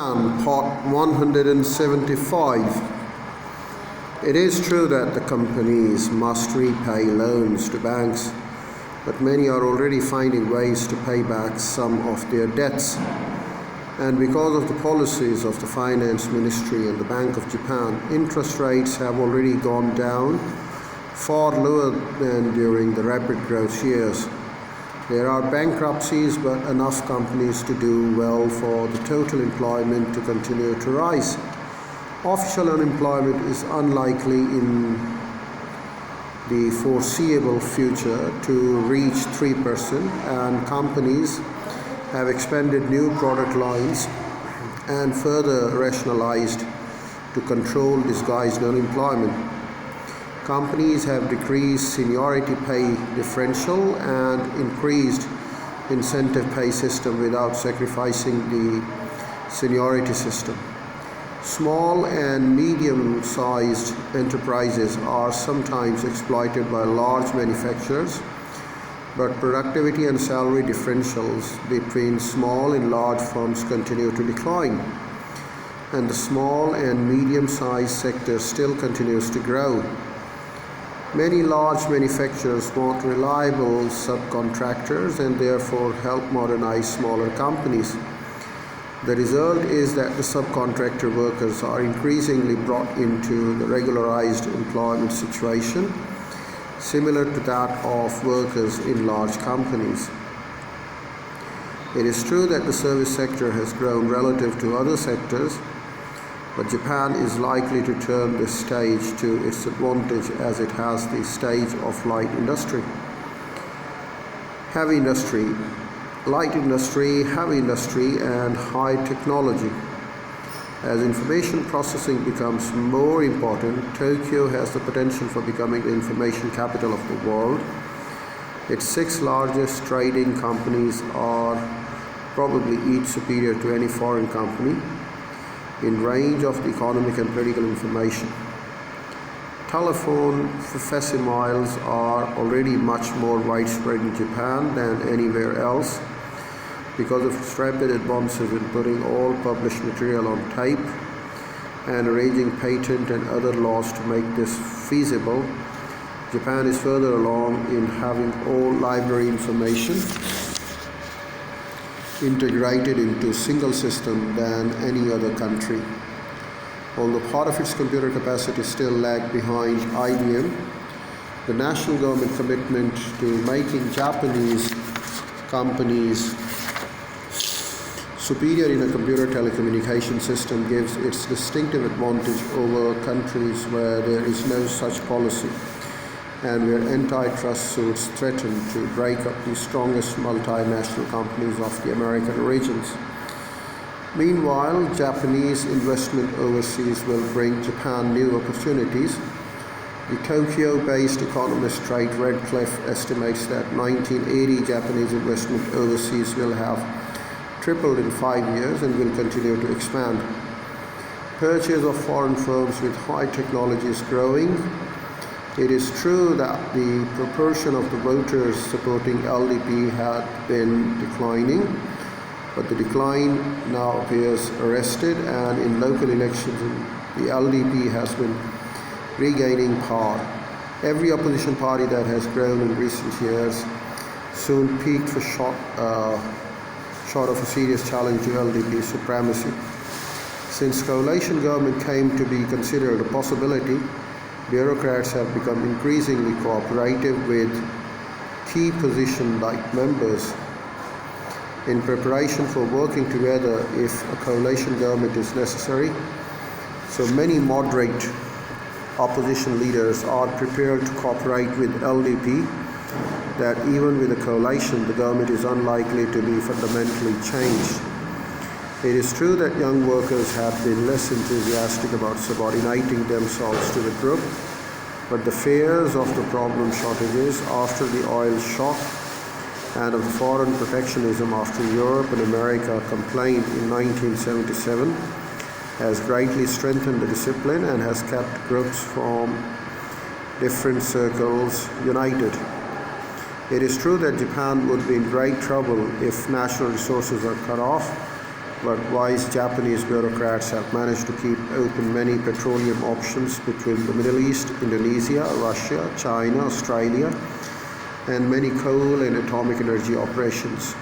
Japan, Part 175. It is true that the companies must repay loans to banks, but many are already finding ways to pay back some of their debts. And because of the policies of the Finance Ministry and the Bank of Japan, interest rates have already gone down far lower than during the rapid growth years. There are bankruptcies, but enough companies to do well for the total employment to continue to rise. Official unemployment is unlikely in the foreseeable future to reach 3%, and companies have expanded new product lines and further rationalized to control disguised unemployment. Companies have decreased seniority pay differential and increased incentive pay system without sacrificing the seniority system. Small and medium-sized enterprises are sometimes exploited by large manufacturers, but productivity and salary differentials between small and large firms continue to decline, and the small and medium-sized sector still continues to grow. Many large manufacturers want reliable subcontractors and therefore help modernize smaller companies. The result is that the subcontractor workers are increasingly brought into the regularized employment situation, similar to that of workers in large companies. It is true that the service sector has grown relative to other sectors, but Japan is likely to turn this stage to its advantage as it has the stage of light industry, heavy industry, light industry, heavy industry, and high technology. As information processing becomes more important, Tokyo has the potential for becoming the information capital of the world. Its 6 largest trading companies are probably each superior to any foreign company in range of the economic and political information. Telephone facsimiles are already much more widespread in Japan than anywhere else because of its rapid advances in putting all published material on tape and arranging patent and other laws to make this feasible. Japan is further along in having all library information integrated into a single system than any other country. Although part of its computer capacity still lags behind IBM, the national government commitment to making Japanese companies superior in a computer telecommunication system gives its distinctive advantage over countries where there is no such policy and where antitrust suits threaten to break up the strongest multinational companies of the American regions. Meanwhile, Japanese investment overseas will bring Japan new opportunities. The Tokyo-based economist Trade Redcliffe estimates that 1980 Japanese investment overseas will have tripled in 5 years and will continue to expand. Purchase of foreign firms with high technology is growing. It is true that the proportion of the voters supporting LDP had been declining, but the decline now appears arrested, and in local elections the LDP has been regaining power. Every opposition party that has grown in recent years soon peaked for short of a serious challenge to LDP supremacy. Since coalition government came to be considered a possibility, bureaucrats have become increasingly cooperative with key position-like members in preparation for working together if a coalition government is necessary. So many moderate opposition leaders are prepared to cooperate with LDP that even with a coalition, the government is unlikely to be fundamentally changed. It is true that young workers have been less enthusiastic about subordinating themselves to the group, but the fears of the problem shortages after the oil shock and of the foreign protectionism after Europe and America complained in 1977 has greatly strengthened the discipline and has kept groups from different circles united. It is true that Japan would be in great trouble if national resources are cut off, but wise Japanese bureaucrats have managed to keep open many petroleum options between the Middle East, Indonesia, Russia, China, Australia, and many coal and atomic energy options.